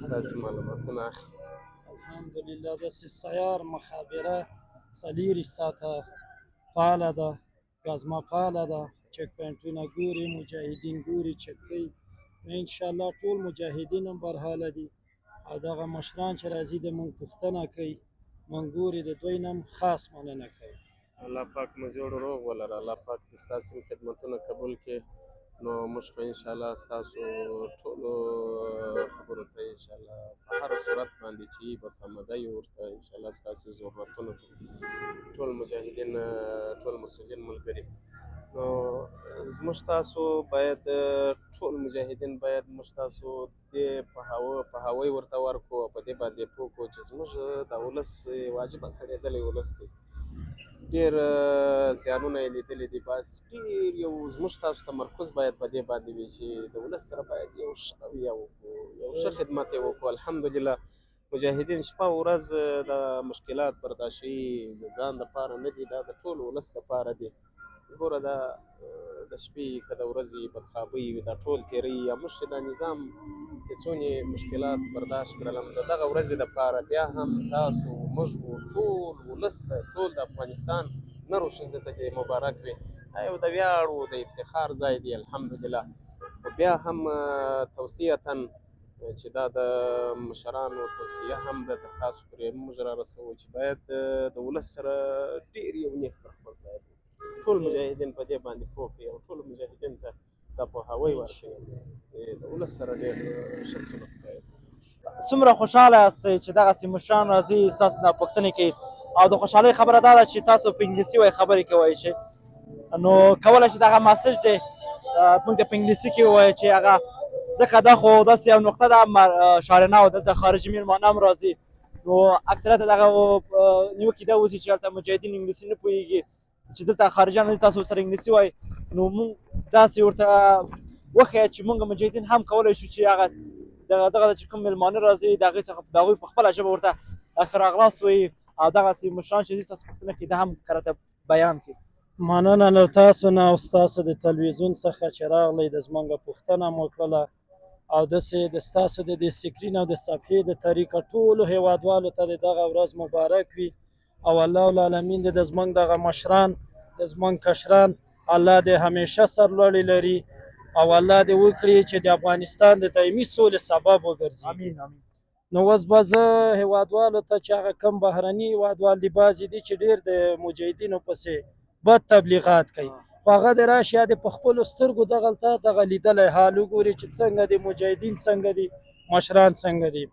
S4: ستاسې معلوماتونه اخلي.
S7: الحمدلله داسې سیار مخابره 4 ساعته فعاله ده، ګزمه فعاله ده، چک پوینټونه ګوري، مجاهدین ګوري، چک کوي. انشاءالله ټول مجاهدین هم برحاله دي او دغه مشران چې راځي د مونږ پوښتنه کوي، مونږ ګوري، د دوی نه هم خاص مننه کوي.
S4: الله پاک مو جوړ روغ ولره، الله پاک دې ستاسې خدمتونه قبول کړي. نو موږ به انشاءالله ستاسو ټولو خبرو ته انشاءالله په هر صورت باندې چې بس آماده یو ورته انشاءالله ستاسې ضرورتونو ته ټول مجاهدین ټول مسؤلین ملګري. نو زموږ تاسو باید ټول مجاهدین باید موږ تاسو دې په هوی ورته ورکړو او په دې باندې پوه کړو چې زموږ د ولس واجبه کړېدلی ولس دی. ډېر زیانونه یې لیدلي دي. بس ډېر یو زموږ تاسو تمرکز باید په دې باندې وي چې د ولس سره باید یو ښه رویه وکړو، یو ښه خدمت یې وکړو. الحمدلله مجاهدین شپه او ورځ د مشکلات برداشتوي، د ځان دپاره نه دي، دا د ټول ولس دپاره دي. ګوره دا د شپې که د ورځې بدخوابۍ وي دا ټول تېروي یا موږ چې دا نظام کې څونې مشکلات برداشت کړل هم د دغه ورځې دپاره بیا هم تاسو موږ ټول ولس ته ټول د افغانستان نرو ښځو ته دې مبارک وي. دا یو د ویاړ و د افتخار ځای دی الحمدلله. خو بیا هم توصیةً چې دا د مشرانو توصیه هم ده تر تاسو پورې موږ را رسوو چې باید د ولس سره ډېر یو نیک برخورد باید ټول مجاهدین په دې باندې پوه کړي او ټولو مجاهدینو ته دا پوهاوی ورکړي د ولس سره ډېر ښه سلوک باید
S1: څومره خوشحاله یاستئ چې دغسې مشران راځي ستاسو نه پوښتنې کوي او د خوشحالۍ خبره دا ده چې تاسو په انګلیسي وایي خبرې کوئ شئ نو کولی شي دغه مسج دی موږ ته په انګلیسي کې ووایي چې هغه ځکه دا خو داسې یو نقطه ده شارنه او دلته خارجي مېلمانه هم راځي نو اکثریت دغه نیوکې دا اوسي چې هلته مجاهدین انګلیسي نه پوهېږي چې دلته خارجیان راځي تاسو سره انګلیسي وایي نو موږ داسې ورته وښیه چې موږ مجاهدین هم کولی شو چې هغه دغه چې کوم مېلمانه راځي د هغوی څخه د هغوی په خپله ژبه ورته ښه راغلاست وایي او دغسې مشران چې ځي ستاسو پوښتنه کوي دا هم راته بیان کړي
S7: مننه له تاسو نه او ستاسو د تلویزیون څخه چې راغلی د زموږ پوښتنه مو کړله او داسې د ستاسو د دې سکرین او د صفحې د طریقه ټولو هیوادوالو ته د دغه ورځ مبارک وي او الله العالمین د زموږ دغه مشران د زموږ کشران الله دې همیشه سرلوړي لري او الله دې وکړي چې د افغانستان د دایمي سولې سبب وګرځي
S1: امین امین
S7: نو اوس به زه هیوادوالو ته چې هغه کم بهرني هیوادوال دي بعضې دي چې ډېر د مجاهدینو پسې بد تبلیغات کوي خو هغه دې راشي یا دې په خپلو سترګو دغلته دغه لیدلی حال وګوري چې څنګه دي مجاهدین څنګه دي مشران څنګه دي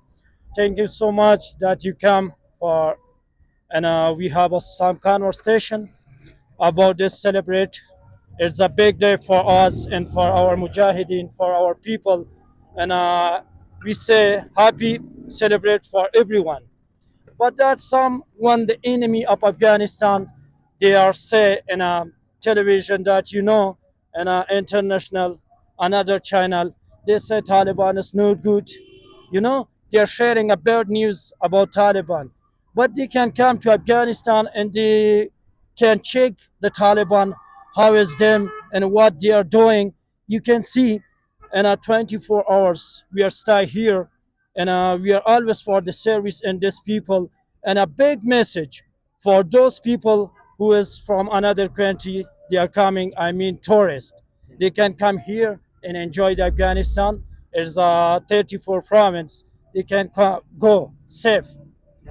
S7: Thank you so much that you come for and we have some conversation about this celebrate. It's a big day for us and for our mujahideen, for our people, and we say happy celebrate for everyone. But that someone, the enemy of Afghanistan, they are say in a television that you know, in a international, another channel, they say Taliban is not good. You know, they are sharing a bad news about Taliban. But they can come to Afghanistan and they can check the Taliban, how is them and what they are doing. You can see in 24 hours we are stay here and we are always for the service and these people and a big message for those people who is from another country they are coming tourists they can come here and enjoy the Afghanistan. It's 34 province they can go safe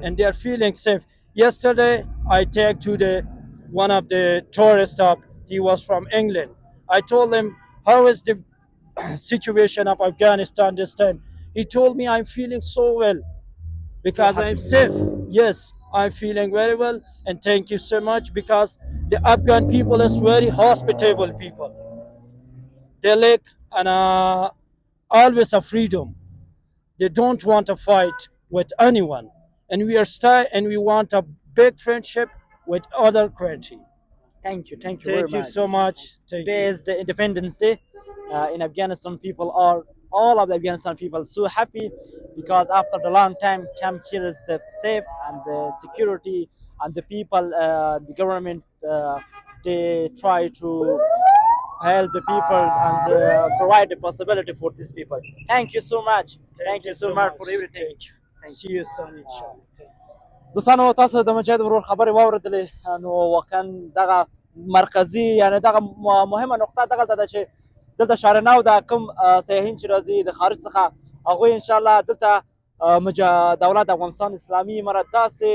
S7: and they are feeling safe. Yesterday I talked to the one of the tourist stop. He was from England. I told him how is the situation of Afghanistan this time. He told me I'm feeling so well because I'm safe. Yes, I'm feeling very well and thank you so much because the Afghan people is very hospitable people. They like and always a freedom. They don't want to fight with anyone and we are stay and we want a big friendship with other country.
S1: Thank you very
S7: Thank you
S1: much.
S7: so much. Thank
S1: Today
S7: you.
S1: is the Independence Day in Afghanistan. People are all of the Afghanistan people so happy because after the long time camp here is the safe and the security and the people the government they try to help the people and provide the possibility for these people. Thank you so much. Thank you so much for everything.
S7: Thank you. See you soon inshallah.
S1: دوستانو تاسو د مجاهد ورور خبرې واورېدلې نو واقعا دغه مرکزي یعنی دغه مهمه نقطه دغلته ده چې دلته شارنه او د کوم سیاحین چې راځي د خارج څخه هغوی انشاءالله دلته دولت افغانستان اسلامي امارت داسې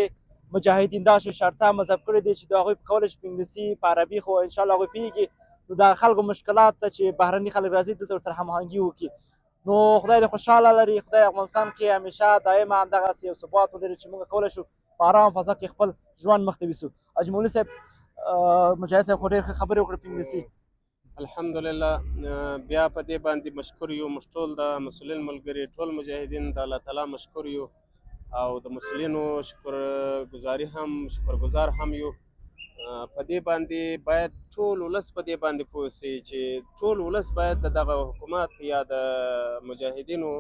S1: مجاهدین داسې شرطه مذهب کړي دي چې د هغوی په کولی شي په انګلیسي په عربي خو انشاءالله هغوی پوهېږي نو د خلکو مشکلات ته چې بهرني خلک راځي دلته ورسره هماهنګي وکړي نو خدای دې خوشحاله لري خدای افغانستان کې همیشه دایمه همدغسې یو ثبات ولري چې موږ کولی شو په ارام فضا کې خپل ژوند مخته یوسو اجمولي صاحب مجاهد صاحب خو ډېر ښه خبرې وکړې په انګلیسي
S4: الحمدلله بیا په دې باندې مشکور یو موږ ټول د مسؤلین ملګري ټول مجاهدین د الله تعالی مشکور یو او د مسؤلینو شکرګزار هم یو په دې باندې باید ټول ولس په دې باندې پوه سي چې ټول ولس باید د دغه حکومت یا د مجاهدینو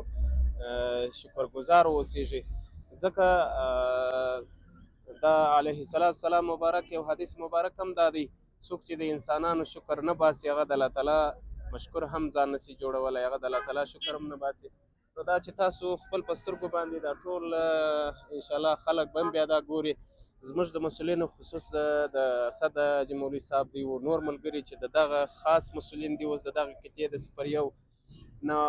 S4: شکرګزار واوسیږي ځکه دا علیه السلام مبارک یو حدیث مبارک هم دا دی څوک چې د انسانانو شکر نه باسي هغه د الله تعالی مشکور هم ځان نسي جوړولی هغه د الله تعالی شکر هم نه باسي نو دا چې تاسو خپل په سترګو باندې دا ټول انشاءالله خلک به هم بیا دا ګوري زموږ د مسؤلینو خصوص د اسد جمهوري صاحب دی او نور ملګري چې د دغه خاص مسؤلین دي اوس د دغه قطعې داسې پر یو نو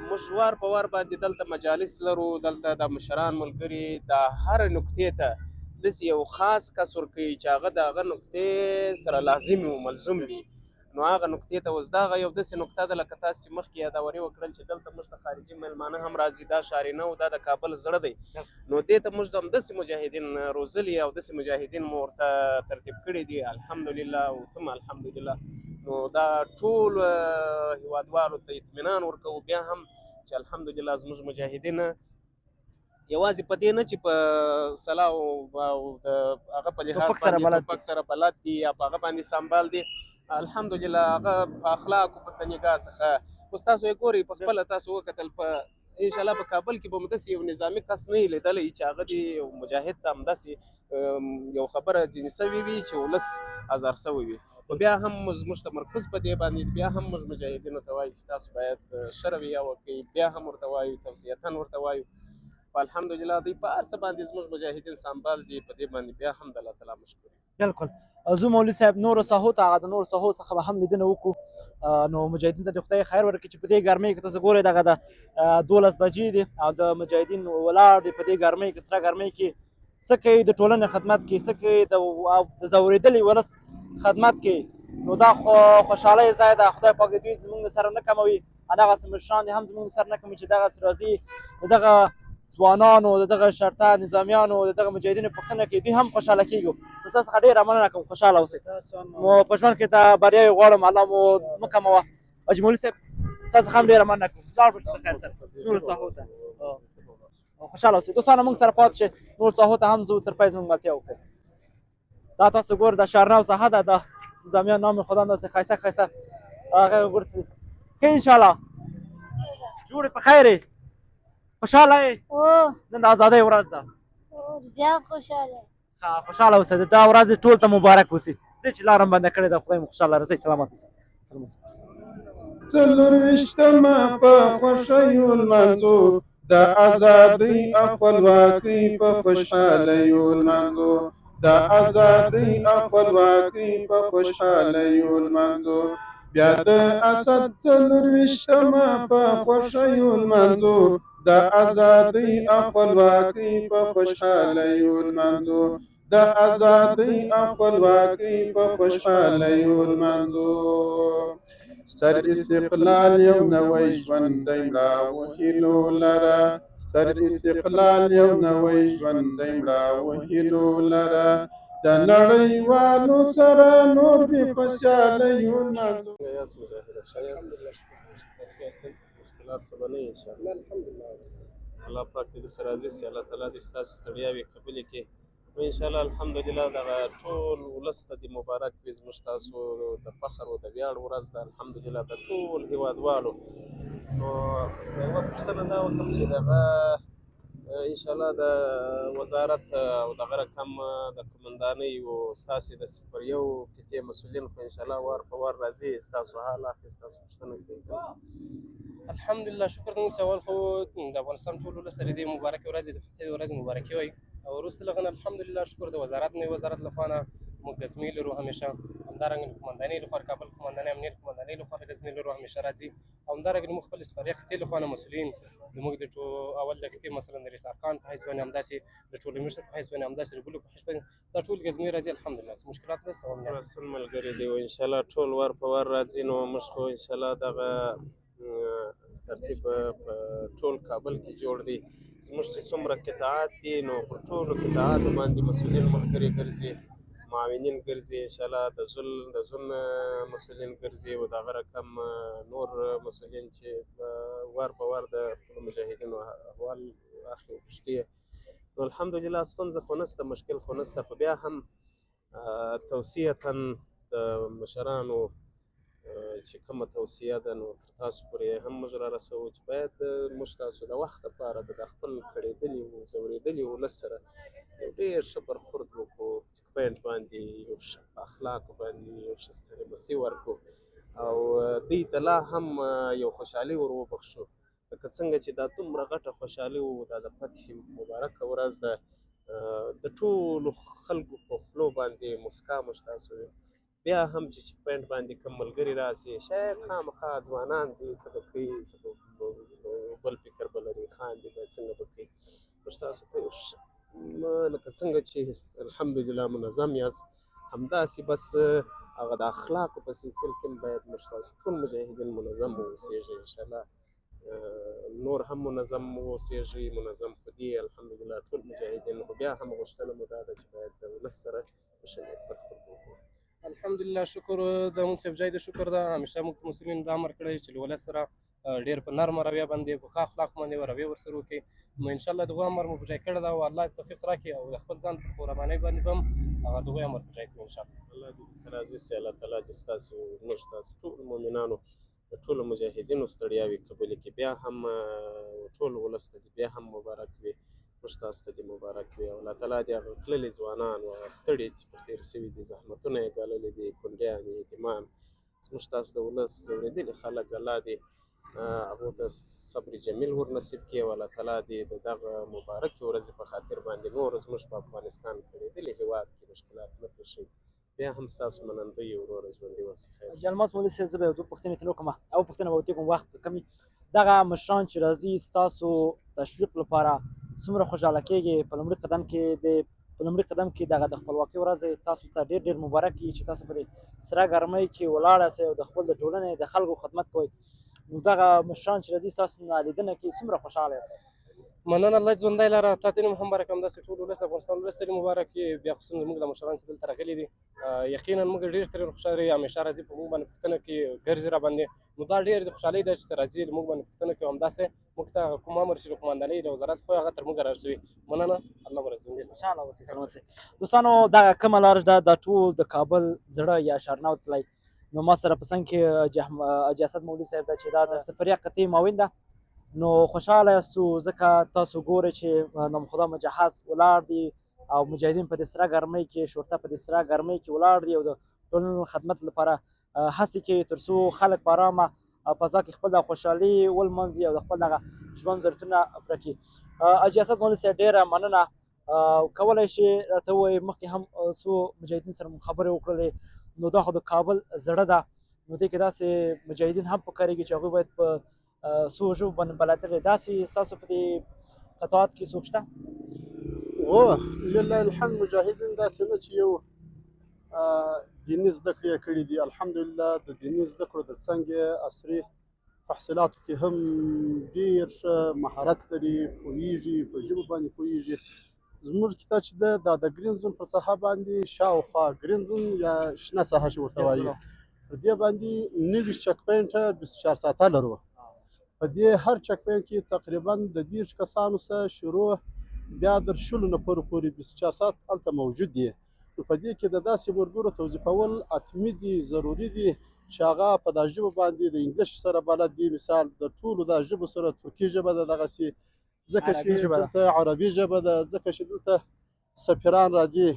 S4: موږ وار په وار باندې دلته مجالس لرو، دلته د مشران ملګري د هر نقطې ته داسې یو خاص کس ورکوي چې هغه د هغه نقطې سره لازم و ملزوم وي. نو هغه نقطې ته اوس دغه یو داسې نقطه ده لکه تاسو چې مخکې یادورې وکړل چې دلته موږ ته خارجي مېلمانه هم راځي، دا شارینه و، دا د کابل زړه دی. نو دې ته موږ همداسې مجاهدین روزلي او داسې مجاهدین مو ورته ترتیب کړي دي الحمدلله او ثم الحمدلله. نو دا ټول هیوادوالو ته اطمینان ورکوو بیا هم چې الحمدلله زموږ مجاهدین یوازې په دې نه چې په سلاح او د هغه په لحاظ باندې ټوپک سره بلد دي یا په هغه باندې سمبال دي، الحمدلله هغه په اخلاقو په نگاه څخه اوس تاسو یې ګورئ په خپله تاسو وکتل په انشاءالله په کابل کې به مو داسې یو نظامي کس نه یې لیدلی چې هغه دې یو مجاهد ته همداسې یو خبره ځینې سوې وي چې ولس ازار سوی وي. خو بیا هم زموږ تمرکز په دې باندې بیا هم موږ مجاهدینو ته وایو چې تاسو باید ښه رویه وکړئ، بیا هم ورته وایو توصیتاً ورته وایو. الحمدلله دوی په هر څه باندې زموږ مجاهدین سمبال دي، په دې باندې بیا هم د الله تعالی مشکور.
S1: بالکل زه مولوي صاحب نورو ساحو ته د نورو ساحو څخه به هم لیدنه وکړو. نو مجاهدین ته د خدای خیر ورکړي چې په دې ګرمۍ کې تاسو ګورئ دغه د 12 بجې دي او د مجاهدین ولاړ دي په دې ګرمۍ کې، سره ګرمۍ کې څه کوي د ټولنې خدمت کوي، څه کوي د ځورېدلي ولس خدمت کوي. نو دا خو خوشحالۍ ځای ده، خدای پاک دوی زموږ سره نه کموي، همدغسې مشران دي هم زموږ سره نه کموي چې دغسې راځي د دغه ځوانانو د دغه شرطه نظامیانو د دغه مجاهدینو پوښتنه کوي، دوی هم خوشحاله کېږو. نو ستاسو څخه ډېره مننه کوم، خوشحاله اوسئ. مو په ژوند کې د بریاوې غواړم، الله مو مه کموه. حاجي مولوي صاحب ستاسو څخه هم ډېره مننه کوم، لاړ به شو د خیر سره نورو ساحو ته خوشحاله اوسئ. دوستانو موږ سره پاتې شئ، نورو ساحو ته هم ځو تر پای زموږ ملتیا وکړئ. دا تاسو ګورئ د شارنو ساحه ده، د نظامیان نام خدا همداسې ښایسته ښایسته هغه ګرځي ښه انشاءالله جوړې په خیر یې خوشحاله یې نن د ازادۍ ورځ ده.
S9: زیات خوشحاله
S1: خوشحاله اوسئ، دا ورځ ټول ته مبارک اوسي. زه چې لاره م بنده کړې ده خدای مو خوشحاله رسئ. سلامت اوسئ.
S2: څلورویشتمه په خوښیو لمانځو، د ازادۍ او خپلواکۍ په خوشحالیو لمانځو، د ازادۍ او خپلواکۍ په خوشحالیو لمانځو. بیا د اسد څلورویشتمه په خوښیو لمانځو، د ازادۍ او خپلواکۍ په خوشحالیو لمانځو، د ازادۍ او خپلواکۍ په خوشحالیو لمانځو. ستر استقلال یو نوی ژوند دی مړاوو هیلو لره، ستر استقلال یو نوی ژوند دی مړاوو هیلو لره، د نړیوالو سره نور بې په سیالیو لمانځو.
S4: یاست مجاهده ښه یاست؟ تاسو ښه یاستئ؟ مشکلات خو به نه وي انشاءالله. الحمدلله الله پاک دې درسره راضي سي، الله تعالی دې ستاسو ستړیاوې قبولې کړي. نو انشاءالله الحمدلله دغه ټول ولس ته دې مبارک وي، زموږ تاسو د فخر او د ویاړ ورځ ده الحمدلله د ټول هیوادوالو. نو که یوه پوښتنه دا وکړم چې دغه انشاءالله د وزارت او دغه رقم د قمندانۍ او ستاسې د 01 قطعې مسؤلین خو انشاءالله وار په وار راځي، ستاسو حال اخلي، ستاسو پوښتنه کوي.
S10: الحمدلله شکر کوم چې اول خو د افغانستان ټول ولس سره دې مبارکې ورځې د فتحې ورځې مبارکي وایي، او وروسته له هغه نه الحمدلله شکر د وزارت نوي وزارت لخوا نه موږ ګزمې لرو همیشه، همدارنګه د قمندانۍ لخوا کابل قمندانۍ امنیت قمندانۍ لخوا ګزمې لرو همیشه راځي، او همدارنګه موږ خپل سفاري خطې لخوا نه مسؤلین زموږ د اول د خطې مثلا د رئیس ارکان په حیث باندې همداسې د ټولګي مشر په حیث باندې همداسې د ګلو په حیث باندې دا ټول ګزمې راځي الحمدلله څه مشکلات نشته.
S4: رسول ملګري دی انشاءالله ټول وار په وار راځي، نو موږ خو انشاءالله دغه ترتیب په ټول کابل کې جوړ دی. زموږ چې څومره قطاعات دي نو پر ټولو قطاعاتو باندې مسؤلین ملګري ګرځي، معاونین ګرځي، انشاءالله د زون مسؤلین ګرځي او دغه رقم نور مسؤلین چې وار په وار د خپلو مجاهدینو احوال اخلي او پوښتي. نو الحمدلله ستونزه خو نشته، مشکل خو نشته، خو بیا هم توصیتا د مشرانو چې کومه توصیه ده نو تر تاسو پورې هم موږ رارسوو چې باید موږ تاسو د وخت لپاره د خپل کړېدلي او ځورېدلي ولس سره یو ډېر ښه برخورد وکړو، چک پوینټ باندې یو ښه په اخلاقو باندې یو ښه ستړیمسي ورکړو او دوی ته لا هم یو خوشحالي ور وبخښو، لکه څنګه چې دا دومره غټه خوشحالي وه دا د فتح مبارکه ورځ ده، د ټولو خلکو په خولو باندې مسکا موږ تاسو بیا هم چې چیک پوینټ باندې کوم ملګري راسي شاید خامخا ځوانان دي څه به کوي څه به بل فکر به لري خاندي باید څنګه به کوي موږ تاسو ته لکه څنګه چې الحمدلله منظم یاست همداسې بس هغه د اخلاقو په سلسله کې باید موږ تاسو ټول مجاهدین منظم واوسېږئ انشاءالله نور هم منظم واوسېږئ منظم خو دي الحمدلله ټول مجاهدین خو بیا هم غوښتنه مو دا ده چې باید د ولس سره ښه نیت برخورد وکړو
S10: الحمدلله شکر د مونږ صاحب جای د شکر ده همیشه موږ ته مسؤلینو دا امر کړی چې له ولس سره ډېر په نرمه رویه باندې په ښه اخلاقو باندې رویه ورسره وکړي نو انشاءالله دغه امر مو په ځای کړی ده او الله توفیق راکړي او د خپل ځان په قربانۍ باندې به هم هغه دغه امر په ځای کړو انشاءالله
S4: الله دې سره عزیز سي الله تعالی دې ستاسو موږ تاسو ټول مؤمنانو د ټولو مجاهدینو ستړیاوې قبولې کړي بیا هم ټول ولس ته دې بیا هم مبارک وي موږ تاسو ته دې مبارک وي او الله تعالی دې هغه تللي ځوانان او ستړي چې پر تېر سوي دي زحمتونه یې ګاللي دي کونډیان یتیمان زموږ تاسو د ولس ځورېدلي خلک الله دې هغو ته صبر جمیل ور نصیب کړي او الله تعالی دې د دغه مبارکې ورځې په خاطر باندې نور زموږ په افغانستان کړېدلي هېواد کې مشکلات نه پېښ شي بیا هم ستاسو منندوی وروره ژوندي اوسئ خیر
S1: جلماس مولوي صاحب زه به یو دوه پوښتنې ترې وکړم او پوښتنه به ورته کوم وخت کمي دغه مشران چې راځي ستاسو تشویق لپاره څومره خوشحاله کېږي په لومړي قدم کې دغه د خپلواکۍ ورځ تاسو ته ډېر ډېر مبارک وي چې تاسو په دې سره ګرمۍ کې ولاړ یاستئ او د خپل د ټولنې د خلکو خدمت کوئ نو دغه مشران چې راځي ستاسو نه لیدنه کې څومره خوشحاله یاست
S10: مننه الله دې ژوندی لره تا ته هم مبارک همداسې ټول ولس افغانستان ولس ته دې مبارک وي بیا خصوصا زموږ د مشران چې دلته راغلي دي یقینا موږ ډېر ترې خوشحاله یو همیشه راځي په موږ باندې پوښتنه کوي ګرځي را باندې نو دا ډېر د خوشحالۍ ده چې راځي موږ باندې پوښتنه کوي همداسې موږ ته کوم امر چې د قماندانۍ د وزارت خو هغه تر موږ رارسوي مننه الله به ژوندي
S1: خوشحاله اوسئ سلامت اوسئ دوستانو دغه کومه لار ده دا ټول د کابل زړه یا شارناو تللی نو ما سره په څنګ کې حاجي اسد مولوي صاحب ده چې دا د سفریه قطعې معاون ده نو خوشحاله یاستو ځکه تاسو ګورئ چې نامخدا مجهز ولاړ دي او مجاهدین په دې سره ګرمۍ کې شرطه په دې سره ګرمۍ کې ولاړ دي او د ټولنې خدمت لپاره هڅې کوي تر څو خلک په ارامه فضا کې خپل د خوشحالي ولمانځي او د خپل دغه ژوند ضرورتونه پوره کړي حاجي اسد مولوي صاحب ډېره مننه کولی شي راته ووایي مخکې هم څو مجاهدین سره مو خبرې وکړلې نو دا خو د کابل زړه ده نو دې کې داسې مجاهدین هم پکارېږي چې هغوی باید په څو ژبو باندې بلدلې داسې ستاسو په دې قطعات کې څوک شته
S5: هو لله الحمد مجاهدین داسې نه چې یو دیني زده کړې یې کړي دي الحمدلله د دیني زده کړو تر څنګ یې عصري تحصیلاتو کې هم ډېر ښه مهارت لري پوهېږي په ژبو باندې پوهېږي زموږ کتاب چې ده دا د ګرین زون په ساحه باندې شاوخوا ګرین زون یا شنه ساحه چې ورته وایي په دې باندې 90 چک پوینټه 24 ساعته لرو په دې هر چک پوینټ کې تقریبا د 10 کسانو سره شروع بیا در شلو نفرو پورې 24 ساعت هلته موجود دي نو په دې کې د داسې ملګرو توظیفول حتمي دي ضروري دي چې هغه په دا ژبه باندې د انګلیش سره بلد دي مثال د ټولو دا ژبو سره ترکي ژبه ده دغسې ځکه چې دلته عربي ژبه ده ځکه چې دلته سفیران راځي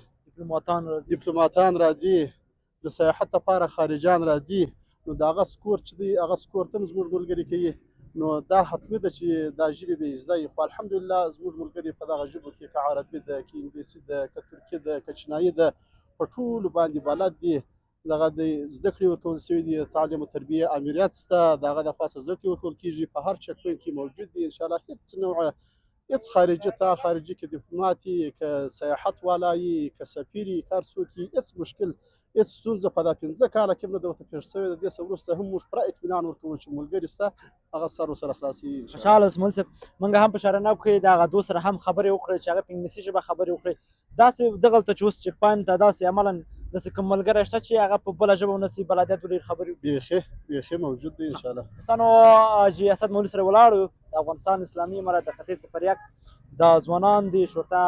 S5: ډیپلوماتان راځي د سیاحت لپاره خارجان راځي نو د هغه سکور چې دی هغه سکور ته هم زموږ ملګري کوي نو دا حتمي ده چې دا ژبې به یې زده وي خو الحمدلله زموږ ملګري په دغه ژبو کې که عربي ده که انګلیسي ده که ترکي ده که چینایي ده په ټولو باندې بلد دي دغه د زده کړې ورکول شوي دي تعلیم و تربیه امریت شته د هغه دپاسه زده کړې ورکول کېږي په هر چک پوینټ کې موجود دي انشاءالله هېڅ نوعه هېڅ خارجي ته خارجي کې ډیپلومات یي که سیاحت والا یي که سفیر یي که هر څوک یي هېڅ مشکل هېڅ ستونزه په دا 15 کاله کې هم نه ده ورته پېښ شوې د دې څه وروسته هم موږ پوره اطمینان ورکوو چې ملګري شته هغه سر ورسره خلاصوي
S1: خوشحاله اوسئ مولوي صاحب موږ هم په شارناو کې د هغه دوست سره هم خبرې وکړې چې هغه په انګلیسي ژبه خبرې وکړې داسې دغلته چې اوس چک پوینټ ته داسې عملا داسې کوم ملګری شته چې هغه په بله ژبه ونه سي بلدیت ولري خبرې
S5: بیخي موجود دی انشاءالله
S1: دوستانو حاجي اسد مولوي سره ولاړو د افغانستان اسلامي امارت د قطعې سفریه دا ځوانان دي شرطه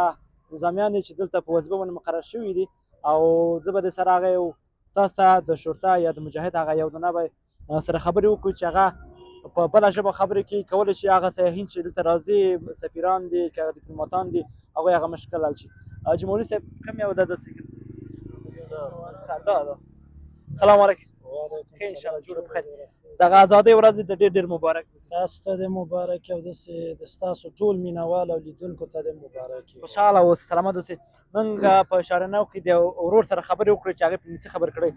S1: نظامیان دي چې دلته په وظیفه باندې مقرر شوي دي او زه به د سره هغه یو تاسو ته د شرطه یا د مجاهد هغه یو دانه به سره خبرې وکړو چې هغه په بله ژبه خبرې کوي کولی شي هغه سیاحین چې دلته راځي سفیران دي که ډیپلوماتان دي هغوی هغه مشکل حل شي حاجي مولوي صاحب کوم یو ده داسې سلام علیکم.
S7: وعلیکم
S1: خیر، انشاءالله جوړ
S7: سلام.
S1: بخیر. دغه ازادۍ ورځ دې ډېر ډېر مبارک وي.
S7: تاسو ته د مبارک او د ستاسو ټول مینوال او لیدونکو ته د مبارک وي.
S1: خوشحاله اوسئ، سلامت اوسئ. موږ په شارنو کې د ورور سره خبرې وکړې چې هغې په انګلیسي خبرې کړی.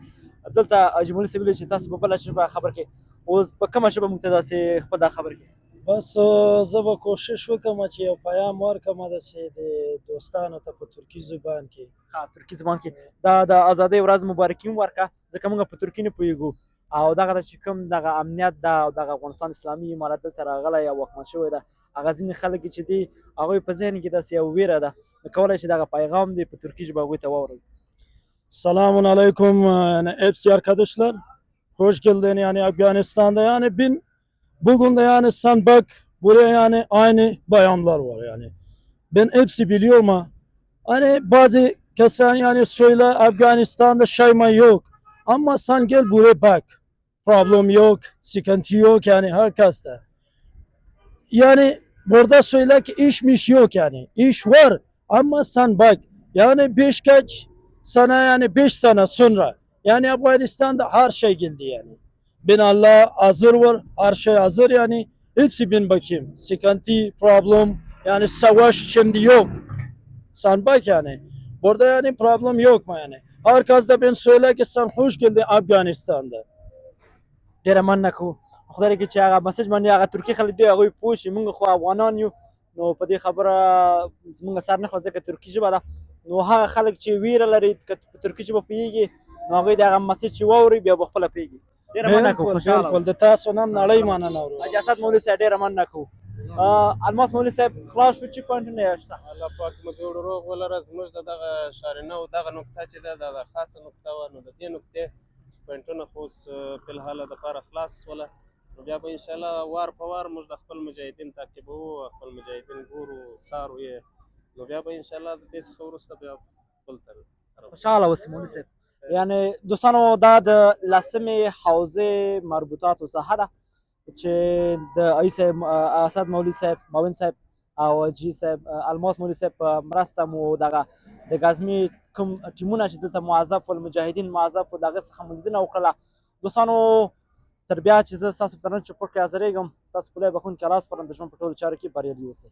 S1: دلته حاجي مولوي صاحب ویلي چې تاسو په بله ژبه خبرې کوئ. اوس په کومه ژبه موږ ته داسې خپل دا خبرې کوي؟
S7: بس زه به کوشش وکړم چې یو پیام ورکړم داسې د دوستانو ته په ترکي زبان کې.
S1: ترکي زبان کې دا د ازادۍ ورځ مبارکي هم ورکړه، ځکه موږ په ترکي نه پوهېږو. او دغه ته چې کوم دغه امنیت ده او دغه افغانستان اسلامي امارت دلته راغلی او واکمن شوی ده، هغه ځینې خلک چې دي هغوی په ذهن کې داسې یو ویره ده، نو کولی شي دغه پیغام دی په ترکي ژبه هغوی ته واوروي.
S7: Selamun aleyküm yani hepsi arkadaşlar. Hoş geldin yani Afganistan'da yani bugün de yani sen bak buraya yani aynı bayanlar var yani. Ben hepsi biliyorum ama hani bazı kesin yani söyle Afganistan'da şeyma yok. Ama sen gel buraya bak. Problem yok, sıkıntı yok yani herkeste. Yani burada söyle ki işmiş yok yani. İş var ama sen bak. Yani sana yani 5 sene sonra yani Afganistan'da her şey geldi yani. Ben Allah hazır var, her şey hazır yani. Hepsi ben bakayım. Sıkıntı, problem yani savaş şimdi yok. Sen bak yani. Burada yani problem yok mu yani? Herkes de ben söyle ki sen hoş geldin Afganistan'da.
S1: ډېره مننه کوو. خدای دې کړي چې هغه مسج باندې هغه ترکي خلک دي هغوی پوه شي. موږ خو افغانان یو، نو په دې خبره زموږ سر نه خوري ځکه ترکي ژبه ده. نو هغه خلک چې ویره لري که په ترکي ژبه پوهېږي، نو هغوی د هغه مسج چې واوري بیا به خپله پوهېږي. ډېره مننه کوو. خوشحاله
S7: بالکل د تاسو نن نړۍ مننه ورو.
S1: حاجي اسد مولوي صاحب ډېره مننه کوو. الماس مولوي صاحب خلاص شو چې پوینټونه یې شته.
S4: الله پاک مو جوړ روغ ولره. زموږ د دغه شارنو دغه نقطه چې ده دا د خاصه نقطه وه، نو د دې نقطې پوینټونه خو اوس فلحاله دپاره خلاص شوله. نو بیا به انشاءالله وار په وار موږ د خپل مجاهدین تعقیبوو او خپل مجاهدین ګورو څارو یې. نو بیا به انشاءالله د دې څخه وروسته بیا خپل
S1: خوشحاله اوسئ مولوي صاحب. یعنې دوستانو دا د لسمې حوزې مربوطاتو ساحه ده چې د ای صاحب اسد مولوي صاحب، معاون صاحب او جي صاحب الماس مولوي صاحب په مرسته مو دغه د ګازمې کوم ټیمونه چې دلته موظف ول، مجاهدین موظف ول، د هغې څخه مو لیدنه وکړله. دوستانو تر بیا چې زه ستاسو په ترمنځ چوپړ کې حاضرېږم، تاسو خدای بخښونکی الله سپارم، د ژوند په ټولو چارو کې بریالي اوسئ.